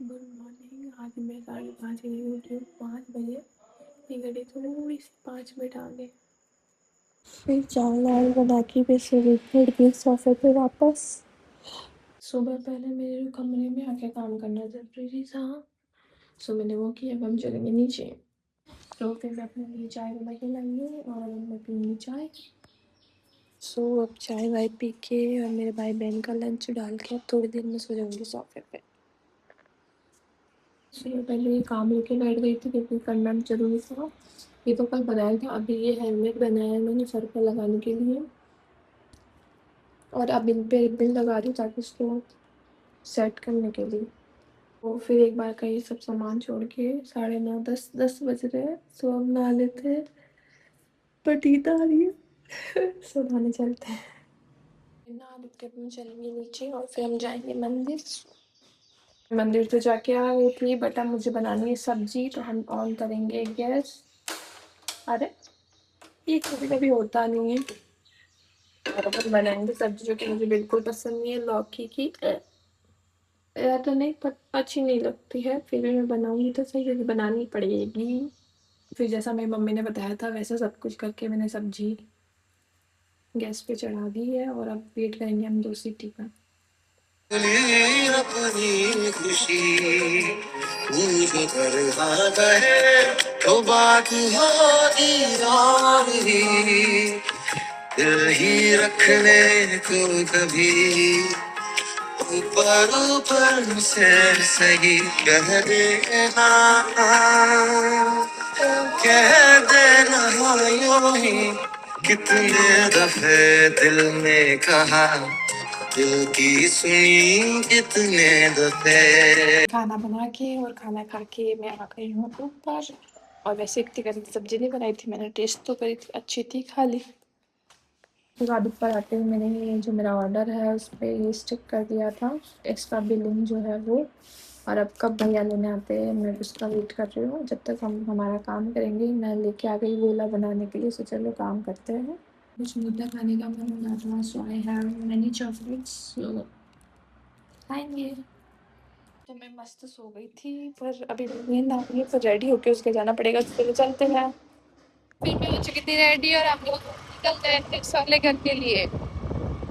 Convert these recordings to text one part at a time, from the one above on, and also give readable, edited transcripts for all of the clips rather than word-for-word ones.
Good morning. आज मैं 5:30 बजे उठी हूँ। 5 बजे मेरी घड़ी थोड़ी सी 5 मिनट आगे। फिर चावल वावल बना के फिर से फिर गई सोफे पे वापस। सुबह पहले मेरे कमरे में आके काम करना जरूरी था, सो मैंने वो किया। अब हम चलेंगे नीचे। तो फिर मैं अपने लिए चाय बना के लाई हूँ और मैं पीऊँगी चाय। सो अब चाय वाय पी के और मेरे भाई बहन का लंच डाल के अब थोड़ी देर में सो जाऊँगी सोफे पे। सुबह पहले ये काम लेके बैठ गई थी क्योंकि करना जरूरी था। ये तो कल बनाया था। अभी ये हेलमेट बनाया है मैंने सर पर लगाने के लिए, और अब इन पे रिबन लगा रही हूँ ताकि इसको सेट करने के लिए। तो फिर एक बार का ये सब सामान छोड़ के 9:30 10 बज रहे हैं। सो अब नहा लेते हैं, पर नींद आ रही है। सो नहाने चलते हैं। नहा लेते हम चलेंगे नीचे और फिर हम जाएंगे मंदिर। मंदिर तो जाके आ गई थी, बट अब मुझे बनानी है सब्जी, तो हम ऑन करेंगे गैस। अरे ये कभी कभी होता नहीं है। और अपन बनाएंगे सब्जी जो कि मुझे बिल्कुल पसंद नहीं है, लौकी की। या तो नहीं अच्छी नहीं लगती है, फिर भी मैं बनाऊंगी तो सही, क्योंकि बनानी पड़ेगी। फिर जैसा मेरी मम्मी ने बताया था वैसा सब कुछ करके मैंने सब्जी गैस पे चढ़ा दी है, और अब वेट करेंगे हम 2 सीटी का। अपनी खुशी मुझे कर है तो बात होगी और ही दिल ही रखने को कभी ऊपर ऊपर से सही कह देना, कह देना यूं ही। कितने दफे दिल ने कहा, दिल की सुनी कितने दफे। खाना बना के और खाना खा के मैं आ गई हूँ ऊपर। और वैसे इतनी गंदी सब्जी नहीं बनाई थी मैंने, टेस्ट तो करी थी, अच्छी थी खाली। उसके बाद ऊपर आते हुए मैंने ये जो मेरा ऑर्डर है उस पर ये स्टिक कर दिया था, एक्स्ट्रा बिलिंग जो है वो। और अब कब भैया लेने आते हैं मैं उसका वेट कर रही हूँ। जब तक हम हमारा काम करेंगे, मैं लेके आ गई गोला बनाने के लिए। सो चलो काम करते हैं। कुछ मीठा खाने का मन हो रहा था, सो आई हैव मैनी चॉकलेट्स, सो खाएंगे। तो मैं मस्त सो गई थी, पर अभी नींद आ रही है, पर रेडी होके उसके जाना पड़ेगा, तो चलो चलते हैं। फिर मैं हो चुकी थी रेडी और हम लोग निकल गए थे साले घर के लिए।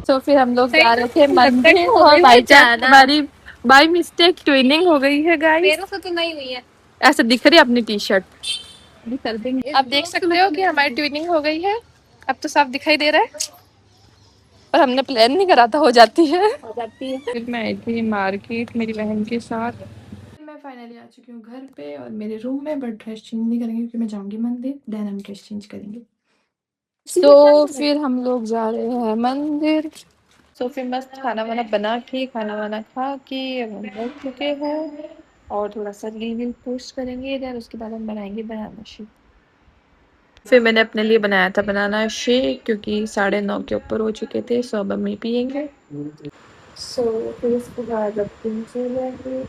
तो फिर हम लोग जा रहे थे मंदिर, और बाई चांस हमारी बाई मिस्टेक ट्विनिंग हो गई है गाइस। मेरे से तो नहीं हुई है। ऐसे दिख रही है अपनी टी शर्ट। कर देंगे। आप देख सकते हो कि हमारी ट्विनिंग हो गई है। अब तो साफ दिखाई दे रहा है, पर हमने प्लान नहीं करा था, हो जाती है। फिर मैं आई थी मार्केट मेरी बहन के साथ। मैं फाइनली आ चुकी हूँ घर पे और मेरे रूम में, बट ड्रेस चेंज नहीं करेंगे क्योंकि मैं जाऊंगी मंदिर, देन हम ड्रेस चेंज करेंगे। तो फिर हम लोग जा रहे हैं मंदिर। तो फिर मस्त खाना वाना बना के, खाना वाना खा के अब हम बैठ चुके हैं और थोड़ा सा रील पोस्ट करेंगे, देन उसके बाद हम बनाएंगे बनाना शेक। फिर मैंने अपने लिए बनाया था बनाना शेक, क्योंकि 9:30 के ऊपर हो चुके थे, सो अब हम ही पियेंगे। सो फिर उसके बाद अब 3 सो जाएंगे।